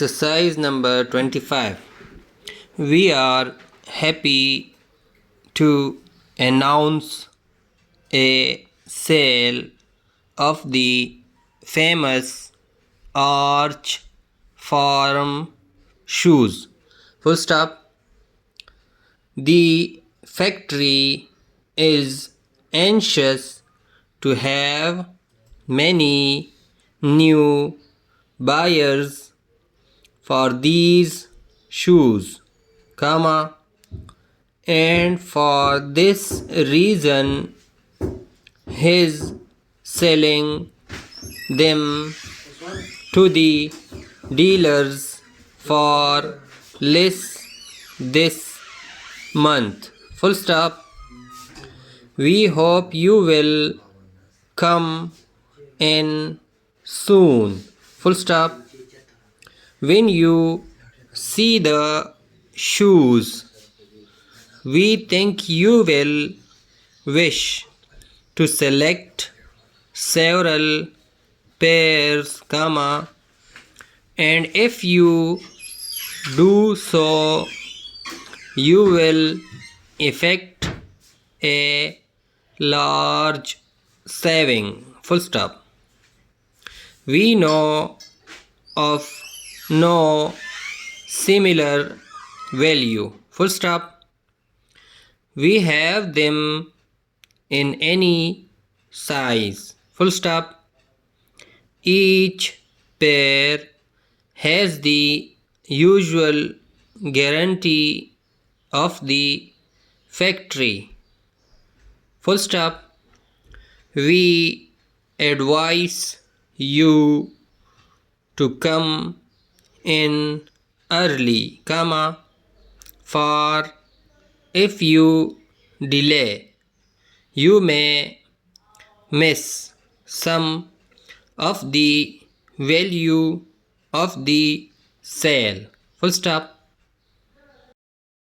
Exercise number 25. We are happy to announce a sale of the famous Arch Farm shoes. Full stop. The factory is anxious to have many new buyers for these shoes, and for this reason his selling them to the dealers for less this month. Full stop. We hope you will come in soon. Full stop. When you see the shoes, we think you will wish to select several pairs, and if you do so, you will effect a large saving. Full stop. We know of no similar value. Full stop. We have them in any size. Full stop. Each pair has the usual guarantee of the factory. Full stop. We advise you to come in early, for if you delay, you may miss some of the value of the sale. Full stop.